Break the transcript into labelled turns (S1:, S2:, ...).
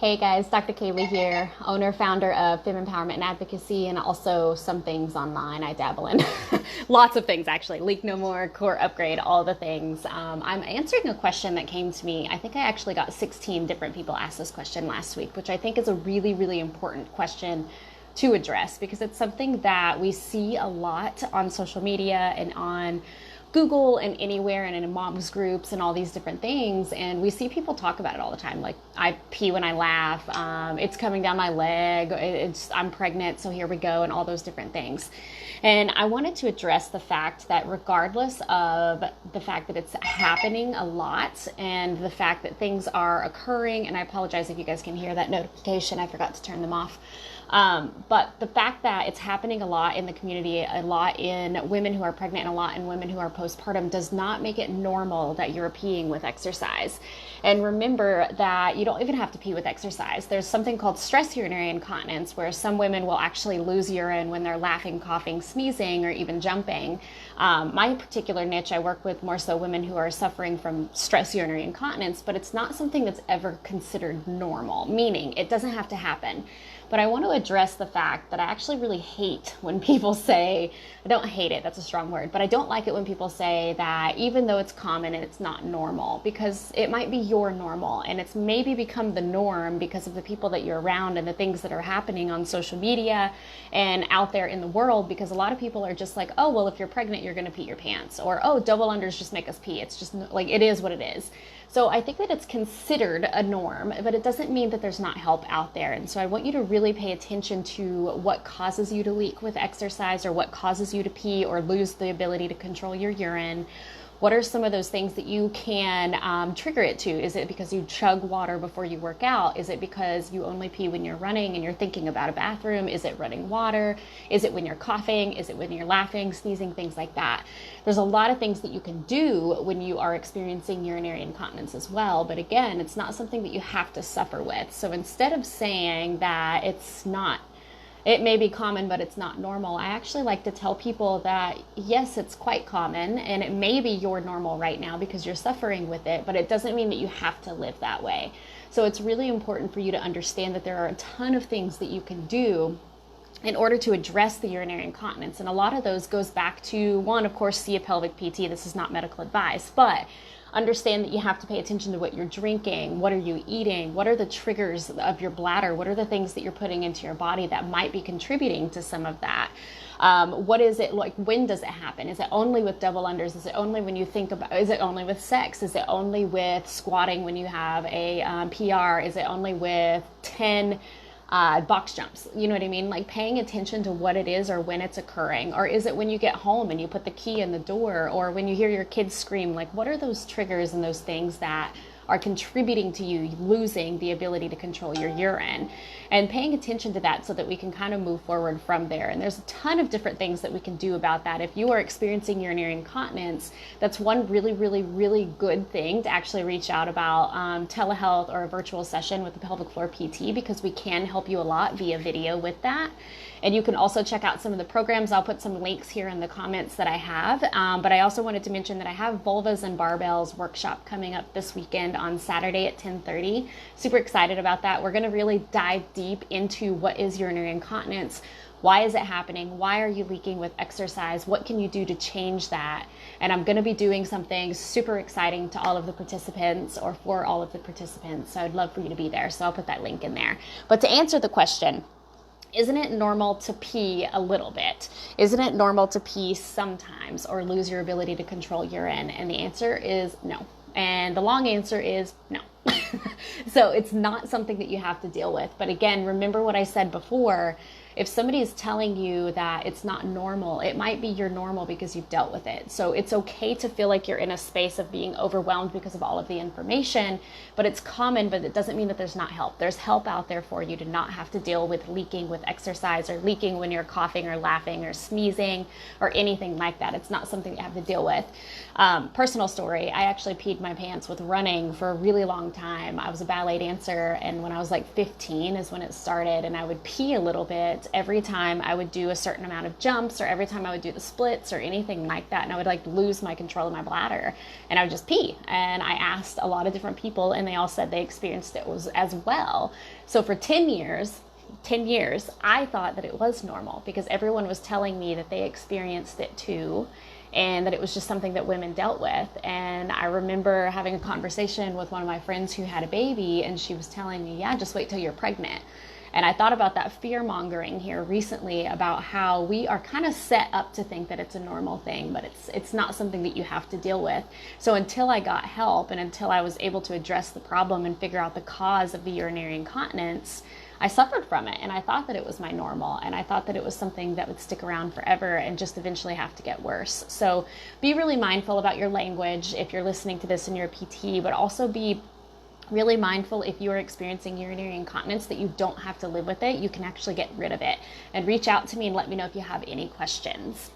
S1: Hey guys, Dr. Kaylee here, owner, founder of Femme Empowerment and Advocacy, and also some things online I dabble in. Lots of things actually, Leak No More, Core Upgrade, all the things. I'm answering a question that came to me. I think I actually got 16 different people ask this question last week, which I think is a really, really important question to address because it's something that we see a lot on social media and on Google and anywhere and in moms groups and all these different things. And we see people talk about it all the time. Like, I pee when I laugh. It's coming down my leg. I'm pregnant, so here we go, and all those different things. And I wanted to address the fact that regardless of the fact that it's happening a lot and the fact that things are occurring, and I apologize if you guys can hear that notification, I forgot to turn them off. But the fact that it's happening a lot in the community, a lot in women who are pregnant, and a lot in women who are postpartum does not make it normal that you're peeing with exercise. And remember that you don't even have to pee with exercise. There's something called stress urinary incontinence, where some women will actually lose urine when they're laughing, coughing, sneezing, or even jumping. My particular niche, I work with more so women who are suffering from stress urinary incontinence, but it's not something that's ever considered normal, meaning it doesn't have to happen. But I want to address the fact that I actually really hate when people say, I don't hate it, that's a strong word, but I don't like it when people say that even though it's common and it's not normal, because it might be your normal and it's maybe become the norm because of the people that you're around and the things that are happening on social media and out there in the world, because a lot of people are just like, oh, well, if you're pregnant, you're going to pee your pants, or, oh, double unders just make us pee. It's just like, it is what it is. So I think that it's considered a norm, but it doesn't mean that there's not help out there. And so I want you to really pay attention to what causes you to leak with exercise, or what causes you to pee or lose the ability to control your urine. What are some of those things that you can trigger it to? Is it because you chug water before you work out? Is it because you only pee when you're running and you're thinking about a bathroom? Is it running water? Is it when you're coughing? Is it when you're laughing, sneezing, things like that? There's a lot of things that you can do when you are experiencing urinary incontinence as well. But again, it's not something that you have to suffer with. So instead of saying that it may be common, but it's not normal, I actually like to tell people that, yes, it's quite common, and it may be your normal right now because you're suffering with it, but it doesn't mean that you have to live that way. So it's really important for you to understand that there are a ton of things that you can do in order to address the urinary incontinence. And a lot of those goes back to, one, of course, see a pelvic PT. This is not medical advice, but understand that you have to pay attention to what you're drinking, what are you eating, what are the triggers of your bladder, what are the things that you're putting into your body that might be contributing to some of that. What is it like? When does it happen? Is it only with double unders? Is it only when you think about, is it only with sex? Is it only with squatting when you have a PR? Is it only with 10 box jumps? You know what I mean? Like, paying attention to what it is or when it's occurring. Or is it when you get home and you put the key in the door, or when you hear your kids scream? Like, what are those triggers and those things that are contributing to you losing the ability to control your urine? And paying attention to that so that we can kind of move forward from there. And there's a ton of different things that we can do about that. If you are experiencing urinary incontinence, that's one really, really, really good thing to actually reach out about telehealth or a virtual session with the pelvic floor PT, because we can help you a lot via video with that. And you can also check out some of the programs. I'll put some links here in the comments that I have. But I also wanted to mention that I have Vulvas and Barbells workshop coming up this weekend on Saturday at 10:30. Super excited about that. We're going to really dive deep into what is urinary incontinence. Why is it happening? Why are you leaking with exercise? What can you do to change that? And I'm going to be doing something super exciting to all of the participants, or for all of the participants. So I'd love for you to be there. So I'll put that link in there. But to answer the question, isn't it normal to pee a little bit? Isn't it normal to pee sometimes or lose your ability to control urine? And the answer is no. And the long answer is no. So it's not something that you have to deal with. But again, remember what I said before. If somebody is telling you that it's not normal, it might be your normal because you've dealt with it. So it's okay to feel like you're in a space of being overwhelmed because of all of the information, but it's common, but it doesn't mean that there's not help. There's help out there for you to not have to deal with leaking with exercise, or leaking when you're coughing or laughing or sneezing or anything like that. It's not something you have to deal with. Personal story, I actually peed my pants with running for a really long time. I was a ballet dancer, and when I was like 15 is when it started, and I would pee a little bit every time I would do a certain amount of jumps or every time I would do the splits or anything like that. And I would like lose my control of my bladder and I would just pee. And I asked a lot of different people and they all said they experienced it was as well. So for 10 years, I thought that it was normal because everyone was telling me that they experienced it too and that it was just something that women dealt with. And I remember having a conversation with one of my friends who had a baby and she was telling me, yeah, just wait till you're pregnant. And I thought about that fear mongering here recently about how we are kind of set up to think that it's a normal thing, but it's not something that you have to deal with. So until I got help and until I was able to address the problem and figure out the cause of the urinary incontinence, I suffered from it and I thought that it was my normal and I thought that it was something that would stick around forever and just eventually have to get worse. So be really mindful about your language if you're listening to this and you're a PT, but also be really mindful if you are experiencing urinary incontinence that you don't have to live with it. You can actually get rid of it. And reach out to me and let me know if you have any questions.